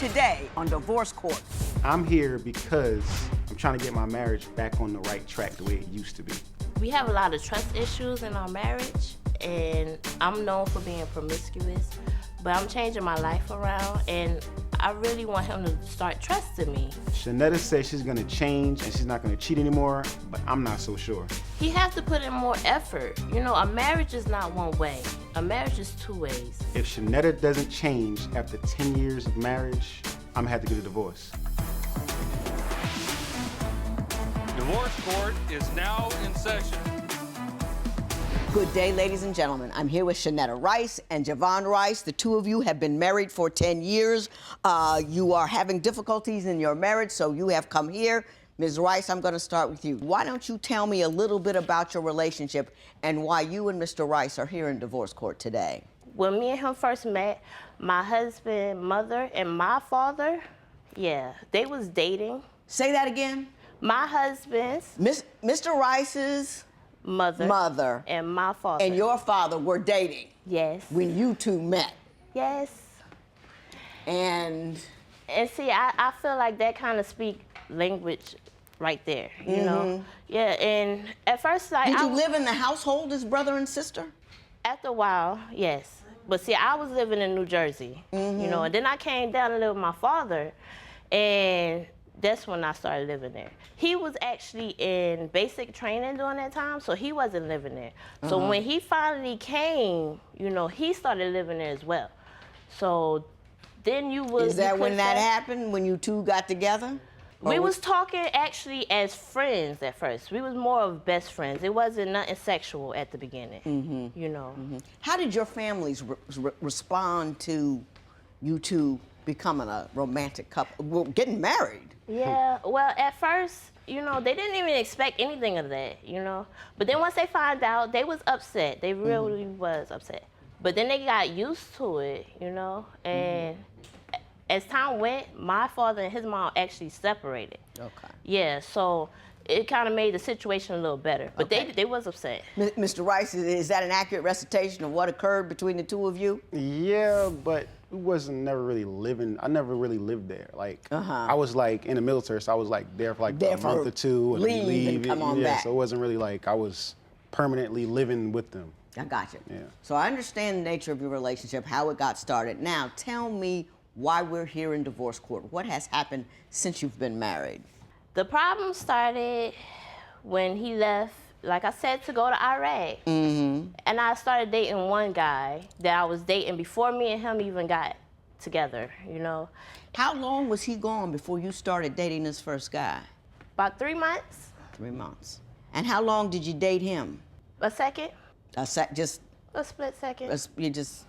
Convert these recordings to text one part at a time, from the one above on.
today on Divorce Court. I'm here because I'm trying to get my marriage back on the right track the way it used to be. We have a lot of trust issues in our marriage, and I'm known for being promiscuous, but I'm changing my life around, and I really want him to start trusting me. Shanetta says she's gonna change and she's not gonna cheat anymore, but I'm not so sure. He has to put in more effort. You know, a marriage is not one way. A marriage is two ways. If Shanetta doesn't change after 10 years of marriage, I'm gonna have to get a divorce. Divorce Court is now in session. Good day, ladies and gentlemen. I'm here with Shanetta Rice and Javon Rice. The two of you have been married for 10 years. You are having difficulties in your marriage, so you have come here. Ms. Rice, I'm going to start with you. Why don't you tell me a little bit about your relationship and why you and Mr. Rice are here in divorce court today? When me and him first met, my husband, mother, and my father, they was dating. Say that again. My husband's Mr. Rice's mother and my father and your father were dating. Yes. When you two met. Yes. And see, I feel like that kind of speak language right there, you know? Yeah, and at first, like, did you live in the household as brother and sister? After a while, yes. But see, I was living in New Jersey, you know, and then I came down to live with my father, and that's when I started living there. He was actually in basic training during that time, so he wasn't living there. So when he finally came, you know, he started living there as well. So then you was... Is that when that happened, when you two got together? We was talking actually as friends at first. We was more of best friends. It wasn't nothing sexual at the beginning, you know. How did your families respond to you two becoming a romantic couple, well, getting married? Yeah, well, at first, you know, they didn't even expect anything of that, you know. But then once they found out, they was upset. They really was upset. But then they got used to it, you know. And as time went, my father and his mom actually separated. Okay. Yeah, so it kind of made the situation a little better. But they was upset. Mr. Rice, is that an accurate recitation of what occurred between the two of you? Yeah, but I never really lived there. Like, I was like in the military, so I was like there for like a month or two and leave and come on back. So it wasn't really like I was permanently living with them. I got you. Yeah. So I understand the nature of your relationship, how it got started. Now, tell me why we're here in divorce court. What has happened since you've been married? The problem started when he left, like I said, to go to Iraq. And I started dating one guy that I was dating before me and him even got together, you know. How long was he gone before you started dating this first guy? About 3 months. 3 months. And how long did you date him? A second. Just a split second. You just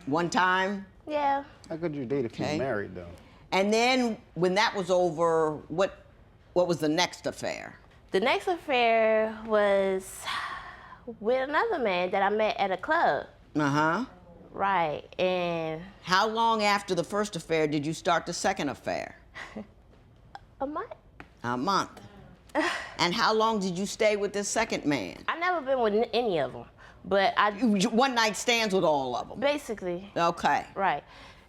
one time? Yeah. How could you date if you're married, though? And then when that was over, what was the next affair? The next affair was with another man that I met at a club. Right, and... How long after the first affair did you start the second affair? A month. A month. And how long did you stay with this second man? I never been with any of them, but I... One night stands with all of them? Basically. Okay. Right.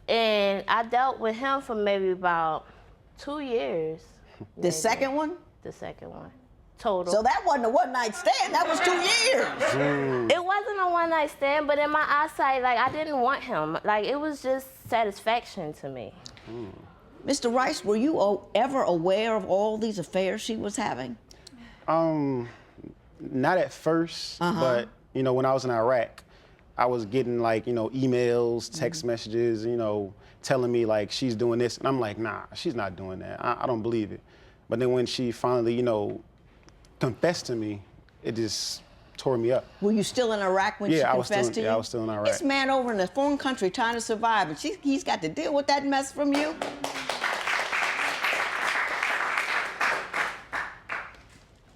And I dealt with him for maybe about 2 years. The second one? The second one. Total. So that wasn't a one-night stand, that was 2 years. It wasn't a one-night stand, but in my eyesight, like, I didn't want him. Like, it was just satisfaction to me. Mr. Rice, were you ever aware of all these affairs she was having? Not at first, but, you know, when I was in Iraq, I was getting, like, you know, emails, text messages, you know, telling me, like, she's doing this. And I'm like, nah, she's not doing that. I don't believe it. But then when she finally, you know, confessed to me, it just tore me up. Were you still in Iraq when she confessed to you? Yeah, I was still in Iraq. This man over in a foreign country trying to survive, and he's got to deal with that mess from you?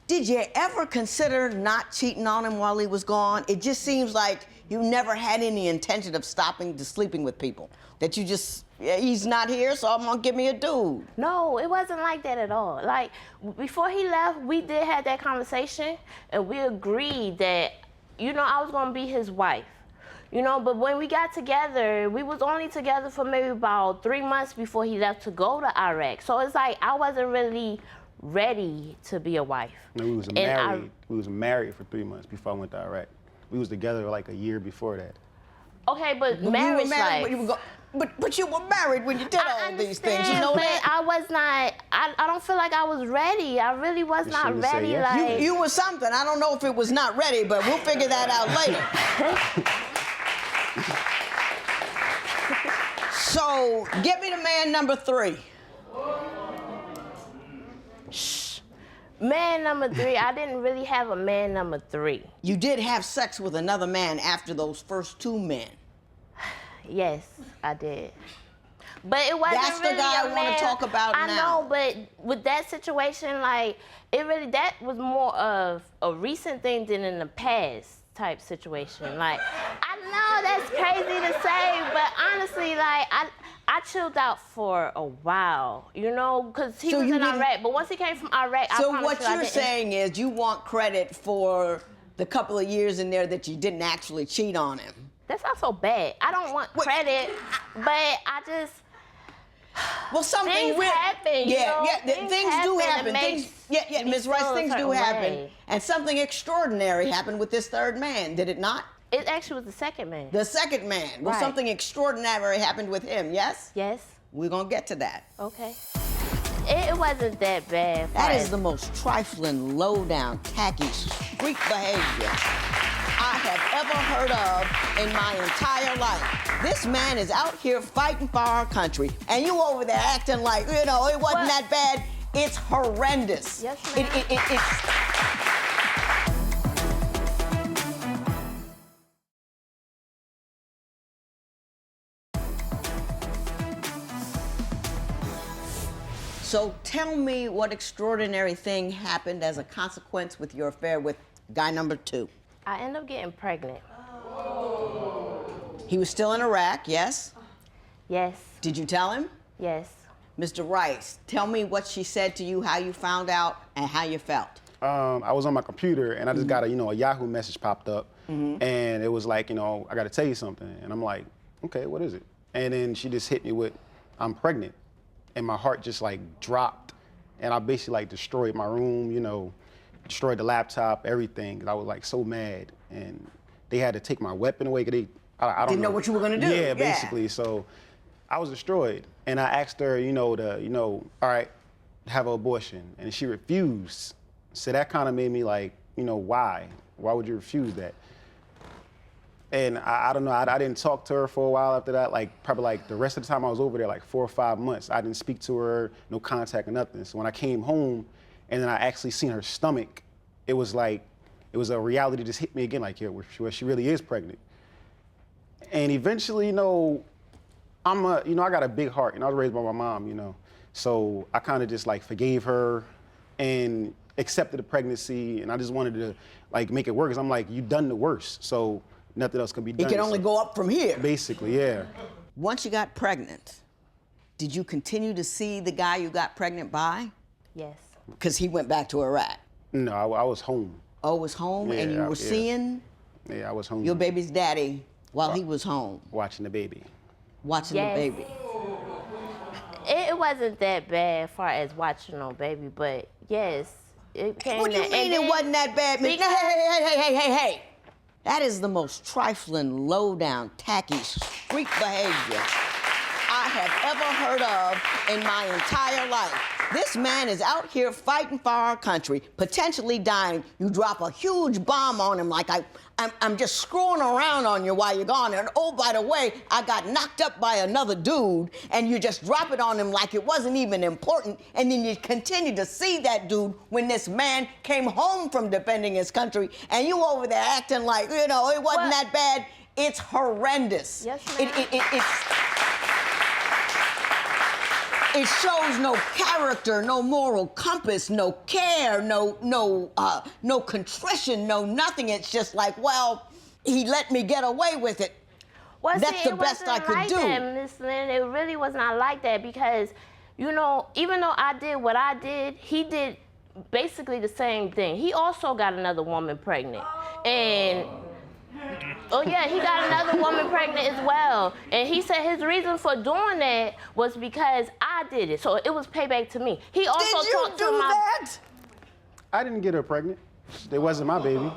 Did you ever consider not cheating on him while he was gone? It just seems like you never had any intention of stopping to sleeping with people. That you just, he's not here, so I'm gonna give me a dude. No, it wasn't like that at all. Like, before he left, we did have that conversation, and we agreed that, you know, I was gonna be his wife. You know, but when we got together, we was only together for maybe about 3 months before he left to go to Iraq. So it's like I wasn't really ready to be a wife. No, we was married for 3 months before I went to Iraq. We was together like a year before that. Okay, but You marriage were married, life. but you were married when you did all these things. You know but that? I was not. I don't feel like I was ready. I really was You not should've said ready. yes. Like You were something. I don't know if it was not ready, but we'll figure that out later. So, give me the man number 3. man number 3. I didn't really have a man number 3. You did have sex with another man after those first 2 men. Yes, I did. But it wasn't That's the really guy a I wanna man. talk about I now. know, but with that situation, like, that was more of a recent thing than in the past type situation. Like, I know that's crazy to say, but honestly, like, I chilled out for a while, you know, because he So was you in didn't- Iraq. But once he came from Iraq, I So promise what you I you're didn't. saying is you want credit for the couple of years in there that you didn't actually cheat on him. That's not so bad. I don't want Wait. credit, but I just. Well, something Things weird. happen, you Yeah, know? yeah, Things things do happen. It happen. makes Yeah, me Ms. Rice, feel a things do certain happen. way. And something extraordinary happened with this third man, did it not? It actually was the second man. The second man. Well, Right. something extraordinary happened with him, yes? Yes. We're going to get to that. Okay. It wasn't that bad. That is the most trifling, low-down, tacky, street behavior I have ever heard of in my entire life. This man is out here fighting for our country, and you over there acting like, you know, it wasn't What? that bad. It's horrendous. Yes, ma'am. It's... So tell me what extraordinary thing happened as a consequence with your affair with guy number 2. I ended up getting pregnant. He was still in Iraq, yes? Yes. Did you tell him? Yes. Mr. Rice, tell me what she said to you, how you found out, and how you felt. I was on my computer and I just got a Yahoo message popped up, and it was like, I got to tell you something, and I'm like, okay, what is it? And then she just hit me with, I'm pregnant, and my heart just like dropped, and I basically like destroyed my room, destroyed the laptop, everything. I was like so mad, and they had to take my weapon away. 'Cause I don't Didn't know what you were gonna do. Yeah, Yeah. basically. So I was destroyed, and I asked her, all right, have an abortion, and she refused. So that kind of made me like, why? Why would you refuse that? And I don't know, I didn't talk to her for a while after that, like probably like the rest of the time I was over there, like 4 or 5 months, I didn't speak to her, no contact or nothing. So when I came home and then I actually seen her stomach, it was a reality just hit me again, like, yeah, where she really is pregnant. And eventually, I got a big heart, I was raised by my mom, so I kind of just like forgave her and accepted the pregnancy, and I just wanted to like make it work, because I'm like, you done the worst, so nothing else can be done. It can only So, go up from here. basically, yeah. Once you got pregnant, did you continue to see the guy you got pregnant by? Yes. Because he went back to Iraq. No, I was home. Oh, was home, and you Yeah, were yeah. seeing Yeah, I was home. your baby's daddy while he was home, Watching the baby. watching Yes. the baby. It wasn't that bad as far as watching no baby, but yes, it came. What do you that- mean and it then- wasn't that bad? Hey, because- hey. That is the most trifling, low-down, tacky, street behavior I have ever heard of in my entire life. This man is out here fighting for our country, potentially dying. You drop a huge bomb on him like I'm just screwing around on you while you're gone. And oh, by the way, I got knocked up by another dude, and you just drop it on him like it wasn't even important. And then you continue to see that dude when this man came home from defending his country, and you over there acting like, it wasn't What? that bad. It's horrendous. Yes, ma'am. It shows no character, no moral compass, no care, no contrition, no nothing. It's just like, well, he let me get away with it. Well, That's see, the it best I wasn't could like do. That, Miss Lynn. It really was not like that because, even though I did what I did, he did basically the same thing. He also got another woman pregnant, and Oh yeah, he got another woman pregnant as well. And he said his reason for doing that was because I did it. So it was payback to me. He also Did you talked do to my that? I didn't get her pregnant. It wasn't my baby.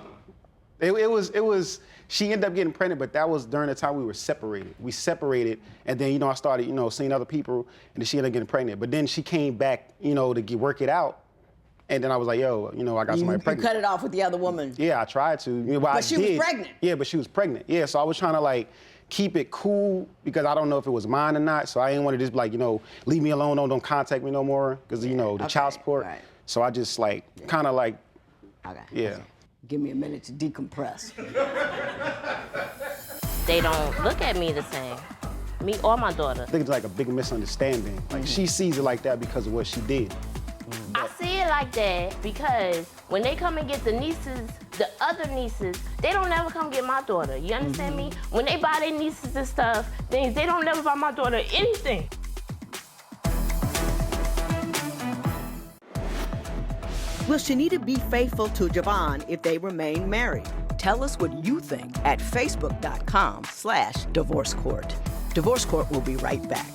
It was, she ended up getting pregnant, but that was during the time we were separated. We separated, and then, I started, seeing other people, and then she ended up getting pregnant. But then she came back, to work it out. And then I was like, yo, I got somebody You pregnant. cut it off with the other woman. Yeah, I tried to. But she was pregnant. Yeah, but she was pregnant. Yeah, so I was trying to keep it cool because I don't know if it was mine or not. So I didn't want to just be like, leave me alone, don't contact me no more because, the child support. Right. So I just kind of Okay. yeah. Give me a minute to decompress. They don't look at me the same. Me or my daughter. I think it's like a big misunderstanding. She sees it like that because of what she did. I see it like that because when they come and get the nieces, the other nieces, they don't never come get my daughter. You understand me? When they buy their nieces and stuff, things, they don't never buy my daughter anything. Will Shanita be faithful to Javon if they remain married? Tell us what you think at facebook.com/Divorce Court. Divorce Court will be right back.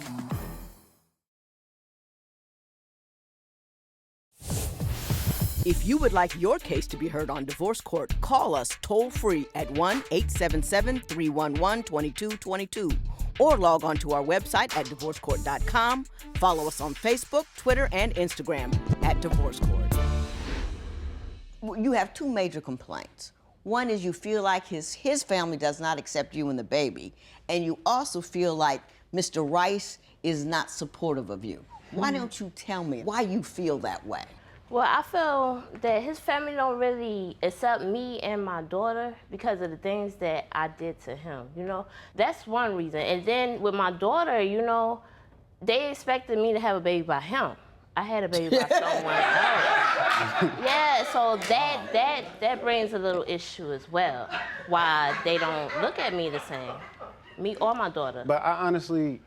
If you would like your case to be heard on Divorce Court, call us toll-free at 1-877-311-2222 or log on to our website at divorcecourt.com. Follow us on Facebook, Twitter, and Instagram at Divorce Court. You have two major complaints. One is you feel like his family does not accept you and the baby, and you also feel like Mr. Rice is not supportive of you. Why don't you tell me why you feel that way? Well, I feel that his family don't really accept me and my daughter because of the things that I did to him, That's one reason. And then with my daughter, they expected me to have a baby by him. I had a baby by someone else. Yeah, so that brings a little issue as well, why they don't look at me the same, me or my daughter. But I honestly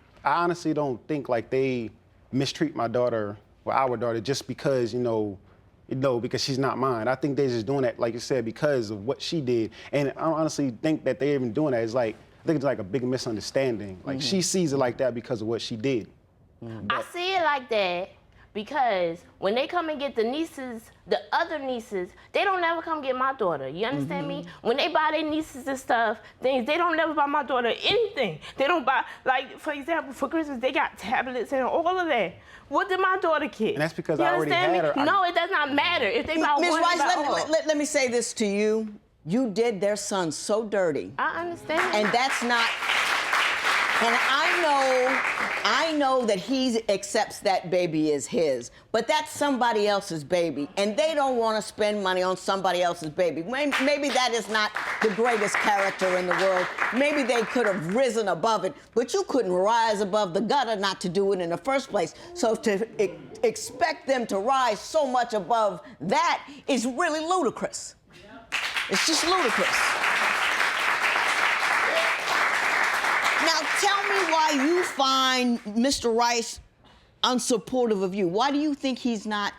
don't think they mistreat my daughter or our daughter just because, because she's not mine. I think they're just doing that, like you said, because of what she did. And I don't honestly think that they're even doing that. I think it's a big misunderstanding. She sees it like that because of what she did. I see it like that because when they come and get the nieces, the other nieces, they don't never come get my daughter. You understand me? When they buy their nieces and stuff, things, they don't never buy my daughter anything. They don't buy, for example, for Christmas, they got tablets and all of that. What did my daughter get? And that's because you I already understand had me? her. No, it does not matter. If they buy Ms. one, Rice, they buy all. let me say this to you. You did their son so dirty. I understand. And that's not, and I know that he accepts that baby as his, but that's somebody else's baby, and they don't want to spend money on somebody else's baby. Maybe that is not the greatest character in the world. Maybe they could have risen above it, but you couldn't rise above the gutter not to do it in the first place. So to expect them to rise so much above that is really ludicrous. It's just ludicrous. Now, tell me why you find Mr. Rice unsupportive of you. Why do you think he's not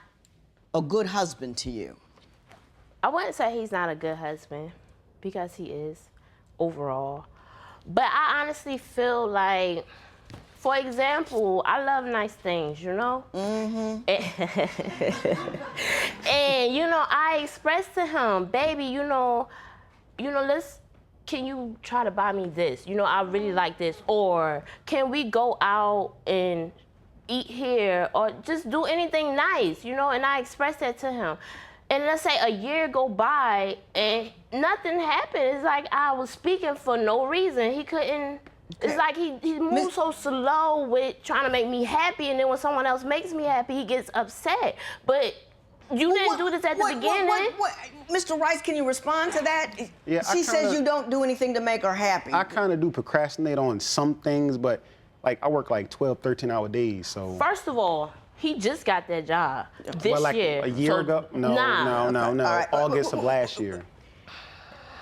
a good husband to you? I wouldn't say he's not a good husband because he is overall. But I honestly feel like, for example, I love nice things, Mm-hmm. And I expressed to him, baby, can you try to buy me this? I really like this. Or can we go out and eat here? Or just do anything nice, And I expressed that to him. And let's say a year go by and nothing happened. It's like I was speaking for no reason. He couldn't. It's like he moves so slow with trying to make me happy, and then when someone else makes me happy, he gets upset. But you didn't do this at the beginning. Mr. Rice, can you respond to that? Yeah, she says you don't do anything to make her happy. I kind of do procrastinate on some things, but I work 12, 13-hour days, so. First of all, he just got that job this year. A year ago? No. Right. August of last year.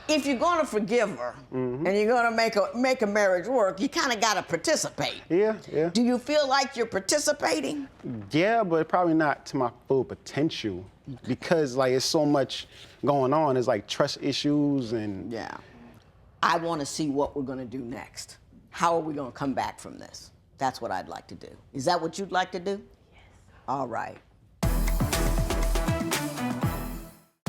If you're going to forgive her and you're going to make a marriage work, you kind of got to participate. Yeah. Do you feel like you're participating? Yeah, but probably not to my full potential because it's so much going on. It's trust issues and. Yeah. I want to see what we're going to do next. How are we going to come back from this? That's what I'd like to do. Is that what you'd like to do? Yes. All right.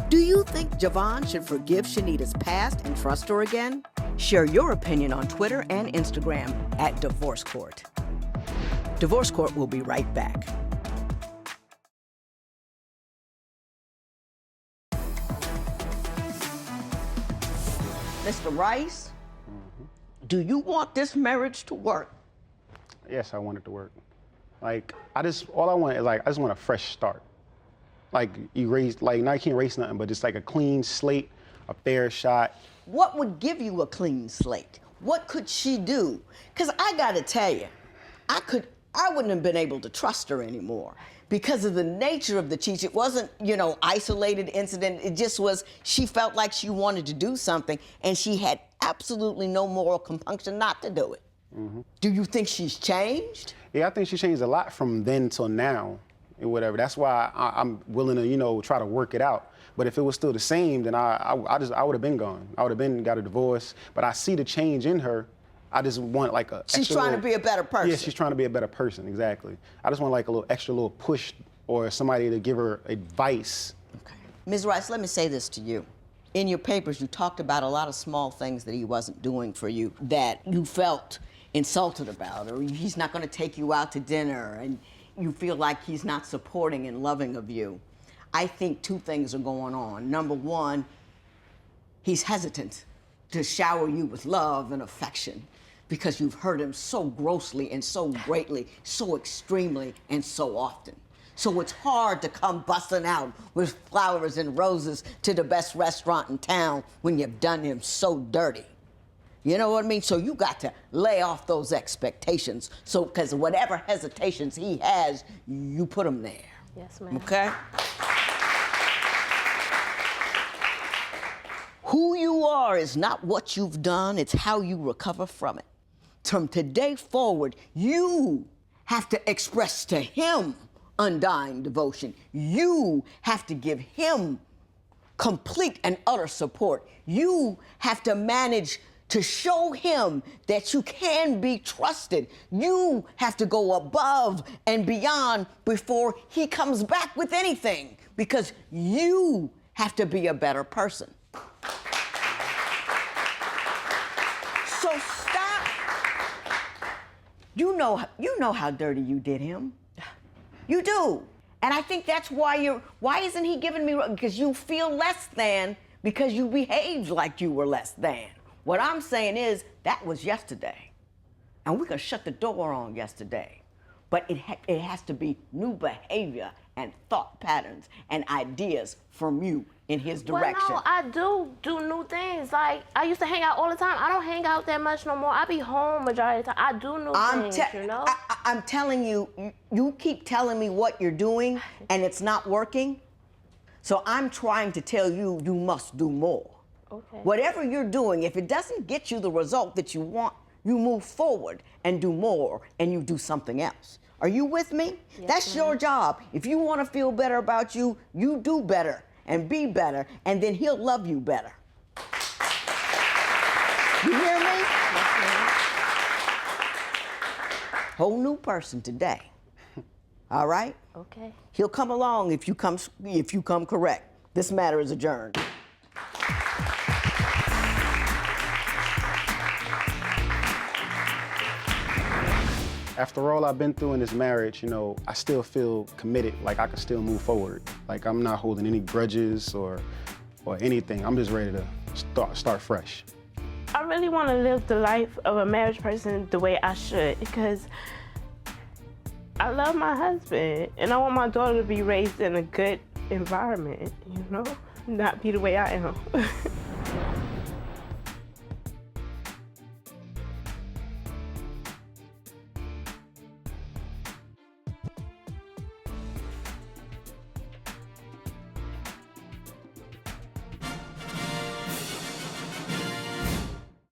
Do you think Javon should forgive Shanita's past and trust her again? Share your opinion on Twitter and Instagram at Divorce Court. Divorce Court will be right back. Mr. Rice, do you want this marriage to work? Yes, I want it to work. Like, all I want is, like, I just want a fresh start. Like, now you can't erase nothing, but just like a clean slate, a fair shot. What would give you a clean slate? What could she do? Because I gotta tell you, I wouldn't have been able to trust her anymore because of the nature of the cheat. It wasn't, isolated incident. It just was, she felt like she wanted to do something and she had absolutely no moral compunction not to do it. Mm-hmm. Do you think she's changed? Yeah, I think she changed a lot from then till now and whatever. That's why I'm willing to, try to work it out. But if it was still the same, then I would have been gone. I would have got a divorce. But I see the change in her. I just want like a. She's trying to be a better person. Yeah, she's trying to be a better person. Exactly. I just want like a little extra push or somebody to give her advice. Okay. Ms. Rice, let me say this to you. In your papers, you talked about a lot of small things that he wasn't doing for you that you felt insulted about, or he's not going to take you out to dinner, and you feel like he's not supporting and loving of you. I think two things are going on. Number one, he's hesitant to shower you with love and affection because you've hurt him so grossly and so greatly, so extremely, and so often. So it's hard to come busting out with flowers and roses to the best restaurant in town when you've done him so dirty. You know what I mean? So you got to lay off those expectations. So, because whatever hesitations he has, you put him there. Yes, ma'am. Okay? Who you are is not what you've done, it's how you recover from it. From today forward, you have to express to him undying devotion. You have to give him complete and utter support. You have to manage to show him that you can be trusted. You have to go above and beyond before he comes back with anything, because you have to be a better person. So stop. You know how dirty you did him. You do. And I think that's why isn't he giving me, because you feel less than because you behaved like you were less than. What I'm saying is that was yesterday. And we can shut the door on yesterday. But it has to be new behavior and thought patterns and ideas from you in his direction. Well, no, I do new things. Like, I used to hang out all the time. I don't hang out that much no more. I be home majority of the time. I do new things, you know? I'm telling you, you keep telling me what you're doing and it's not working. So I'm trying to tell you, you must do more. Okay. Whatever you're doing, if it doesn't get you the result that you want, you move forward and do more and you do something else. Are you with me? Yes, That's your job. If you want to feel better about you, you do better and be better, and then he'll love you better. You hear me? Yes, ma'am. Whole new person today. All right? Okay. He'll come along if you come correct. This matter is adjourned. After all I've been through in this marriage, I still feel committed, like I can still move forward. Like I'm not holding any grudges or anything. I'm just ready to start fresh. I really want to live the life of a married person the way I should, because I love my husband and I want my daughter to be raised in a good environment, not be the way I am.